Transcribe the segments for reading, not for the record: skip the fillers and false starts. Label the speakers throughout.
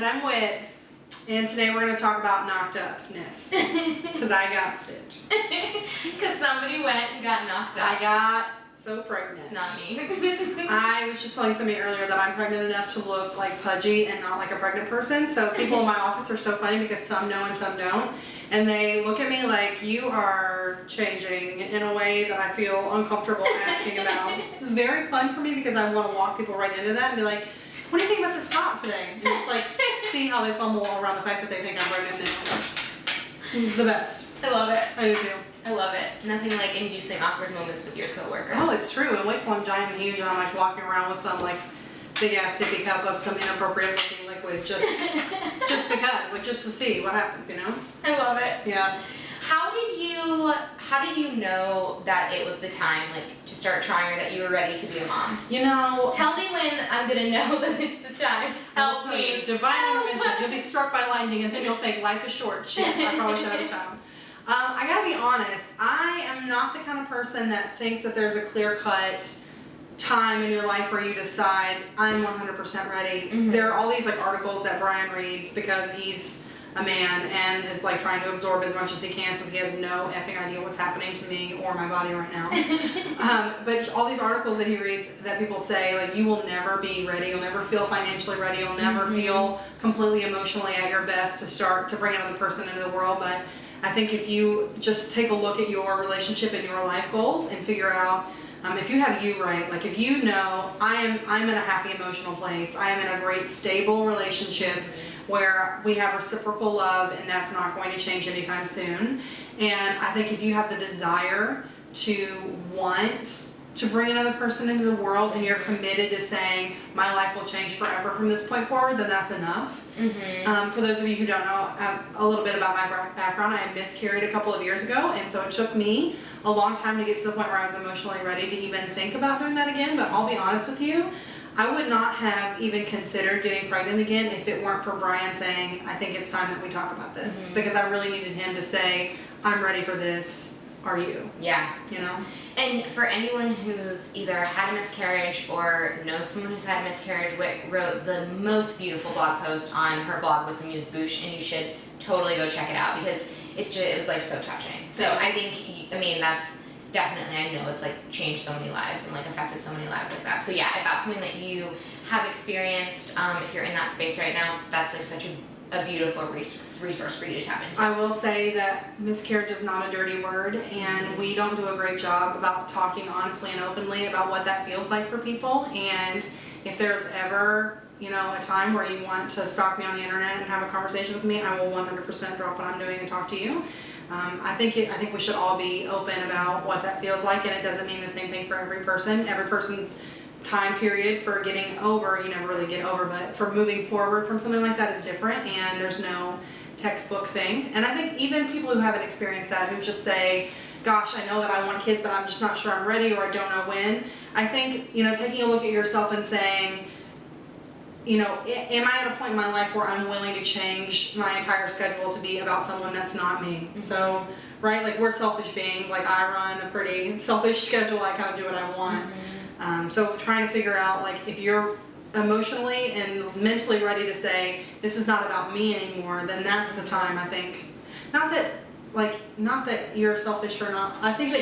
Speaker 1: and I'm Whit, and today we're going to talk about knocked upness, because I got stitched.
Speaker 2: Because somebody went and got knocked up.
Speaker 1: I got so pregnant.
Speaker 2: It's not me.
Speaker 1: I was just telling somebody earlier that I'm pregnant enough to look like pudgy and not like a pregnant person, so people in my office are so funny because some know and some don't, and they look at me like, you are changing in a way that I feel uncomfortable asking about. This is very fun for me because I want to walk people right into that and be like, what do you think about this top today? And just like see how they fumble around the fact that they think I'm pregnant now. The best.
Speaker 2: I love it.
Speaker 1: I do too.
Speaker 2: I love it. Nothing like inducing awkward moments with your coworkers.
Speaker 1: Oh, it's true. And wait till I'm giant and huge and I'm like walking around with some like big ass sippy cup of some inappropriate looking liquid just because, like just to see what happens, you know?
Speaker 2: I love it.
Speaker 1: Yeah.
Speaker 2: How did you know that it was the time, like, to start trying, or that you were ready to be a mom?
Speaker 1: You know,
Speaker 2: Tell me when I'm gonna know that it's the time. Help me.
Speaker 1: Divine intervention. You'll be struck by lightning and then you'll think life is short. Shit, I probably should have a child. I gotta be honest, I am not the kind of person that thinks that there's a clear-cut time in your life where you decide, I'm 100% ready.
Speaker 2: Mm-hmm.
Speaker 1: There are all these like articles that Brian reads because he's a man and is like trying to absorb as much as he can since he has no effing idea what's happening to me or my body right now. But all these articles that he reads that people say like, you will never be ready, you'll never feel financially ready, you'll never feel completely emotionally at your best to start to bring another person into the world. But I think if you just take a look at your relationship and your life goals and figure out if you have you right, like if you know I'm in a happy emotional place, I am in a great stable relationship where we have reciprocal love and that's not going to change anytime soon. And I think if you have the desire to want to bring another person into the world and you're committed to saying, my life will change forever from this point forward, then that's enough. Mm-hmm. For those of you who don't know a little bit about my background, I miscarried a couple of years ago, and so it took me a long time to get to the point where I was emotionally ready to even think about doing that again. But I'll be honest with you, I would not have even considered getting pregnant again if it weren't for Brian saying, I think it's time that we talk about this. Mm-hmm. Because I really needed him to say, I'm ready for this, are you?
Speaker 2: Yeah.
Speaker 1: You know?
Speaker 2: And for anyone who's either had a miscarriage or knows someone who's had a miscarriage, Whit wrote the most beautiful blog post on her blog, What's Amused Boosh, and you should totally go check it out because it was like so touching. So I think, that's definitely, I know it's like changed so many lives and like affected so many lives like that. So yeah, if that's something that you have experienced, if you're in that space right now, that's like such a beautiful resource for you to tap into.
Speaker 1: I will say that miscarriage is not a dirty word, and we don't do a great job about talking honestly and openly about what that feels like for people. And if there's ever, a time where you want to stalk me on the internet and have a conversation with me, I will 100% drop what I'm doing and talk to you. I think we should all be open about what that feels like, and it doesn't mean the same thing for every person. Every person's time period for getting over, you never really get over, but for moving forward from something like that is different, and there's no textbook thing. And I think even people who haven't experienced that, who just say, gosh, I know that I want kids, but I'm just not sure I'm ready or I don't know when. I think, taking a look at yourself and saying, am I at a point in my life where I'm willing to change my entire schedule to be about someone that's not me? Mm-hmm. So, right, like we're selfish beings, like I run a pretty selfish schedule, I kind of do what I want. Mm-hmm. So trying to figure out like if you're emotionally and mentally ready to say, this is not about me anymore, then that's the time, I think. Not that you're selfish or not. I think that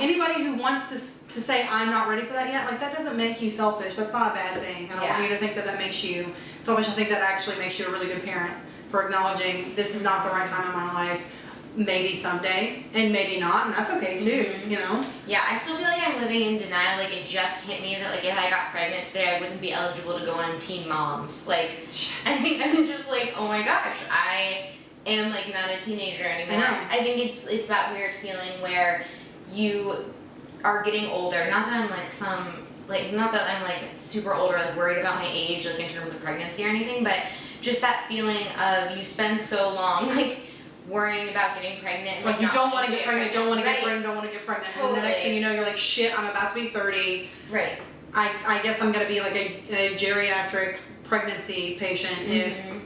Speaker 1: anybody who wants to say I'm not ready for that yet, like that doesn't make you selfish. That's not a bad thing. I don't want you to think that makes you selfish. I think that actually makes you a really good parent for acknowledging this is not the right time in my life. Maybe someday, and maybe not, and that's okay too,
Speaker 2: Yeah, I still feel like I'm living in denial. Like it just hit me that like if I got pregnant today, I wouldn't be eligible to go on Teen Moms. Like, I think I'm just like, oh my gosh, I am like not a teenager anymore. I think it's that weird feeling where you are getting older. Not that I'm not that I'm like super old or like worried about my age, like in terms of pregnancy or anything, but just that feeling of you spend so long like worrying about getting pregnant.
Speaker 1: Like you don't want to get pregnant, don't want to get pregnant, don't want to get pregnant.
Speaker 2: Totally.
Speaker 1: And the next thing you know, you're like, shit, I'm about to be 30.
Speaker 2: Right.
Speaker 1: I guess I'm going to be like a geriatric pregnancy patient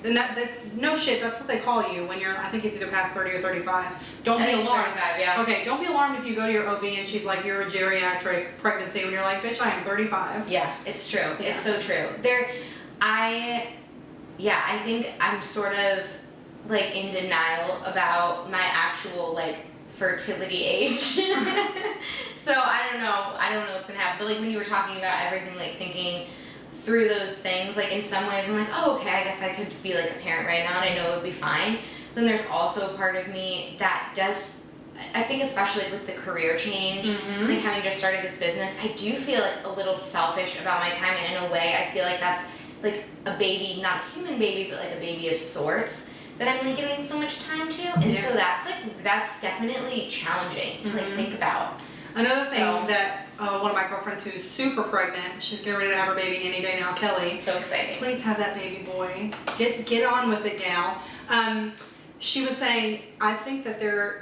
Speaker 1: and that's no shit, that's what they call you when you're, I think it's either past 30 or 35. Don't be alarmed.
Speaker 2: 35, yeah.
Speaker 1: Okay, don't be alarmed if you go to your OB and she's like, you're a geriatric pregnancy, when you're like, bitch, I am 35.
Speaker 2: Yeah, it's true.
Speaker 1: Yeah.
Speaker 2: It's so true. yeah, I think I'm sort of like in denial about my actual like fertility age. So I don't know what's gonna happen. But like when you were talking about everything, like thinking through those things, like in some ways I'm like, oh, okay, I guess I could be like a parent right now and I know it would be fine. Then there's also a part of me that does, I think especially with the career change, like having just started this business, I do feel like a little selfish about my time, and in a way I feel like that's like a baby, not a human baby, but like a baby of sorts that I'm like giving so much time to. And so that's definitely challenging to like think about.
Speaker 1: Another thing that one of my girlfriends who's super pregnant, she's getting ready to have her baby any day now, Kelly.
Speaker 2: So exciting.
Speaker 1: Please have that baby boy. Get on with it, gal. She was saying, I think that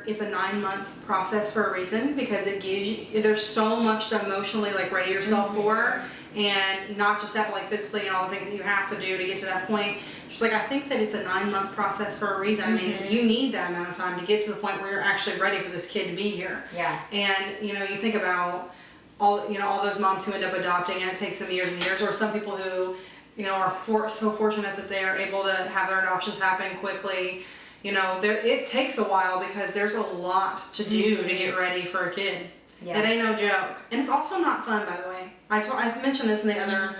Speaker 1: it's a 9-month process for a reason, because it gives you, there's so much to emotionally like ready yourself for, and not just that, but like physically and all the things that you have to do to get to that point. She's like, I think that it's a 9-month process for a reason. I mean, you need that amount of time to get to the point where you're actually ready for this kid to be here.
Speaker 2: Yeah.
Speaker 1: And you think about all those moms who end up adopting and it takes them years and years, or some people who are so fortunate that they are able to have their adoptions happen quickly. It takes a while because there's a lot to do to get ready for a kid. Yeah. It ain't no joke, and it's also not fun, by the way. I mentioned this in the other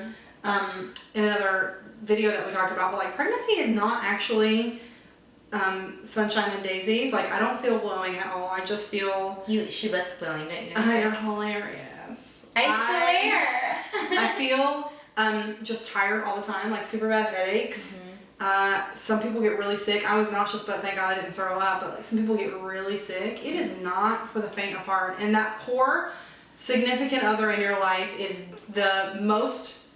Speaker 1: in another video that we talked about, but like pregnancy is not actually sunshine and daisies. Like I don't feel glowing at all. I just feel
Speaker 2: she looks glowing, don't you?
Speaker 1: You're hilarious.
Speaker 2: I swear.
Speaker 1: I feel just tired all the time, like super bad headaches. Some people get really sick. I was nauseous, but thank God I didn't throw up. But like some people get really sick. It is not for the faint of heart. And that poor significant other in your life is the most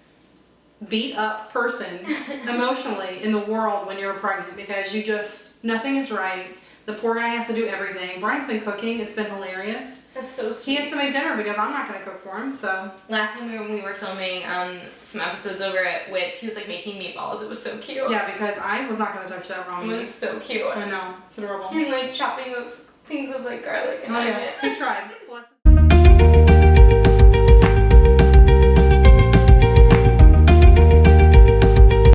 Speaker 1: beat up person emotionally in the world when you're pregnant, because nothing is right. The poor guy has to do everything. Brian's been cooking. It's been hilarious.
Speaker 2: That's so sweet.
Speaker 1: He has to make dinner because I'm not going to cook for him, so.
Speaker 2: Last time when we were filming some episodes over at Wits, he was like making meatballs. It was so cute.
Speaker 1: Yeah, because I was not going to touch that raw meat.
Speaker 2: It was so cute.
Speaker 1: I know. It's adorable.
Speaker 2: And like chopping those things of like garlic and onion.
Speaker 1: He tried. Bless him.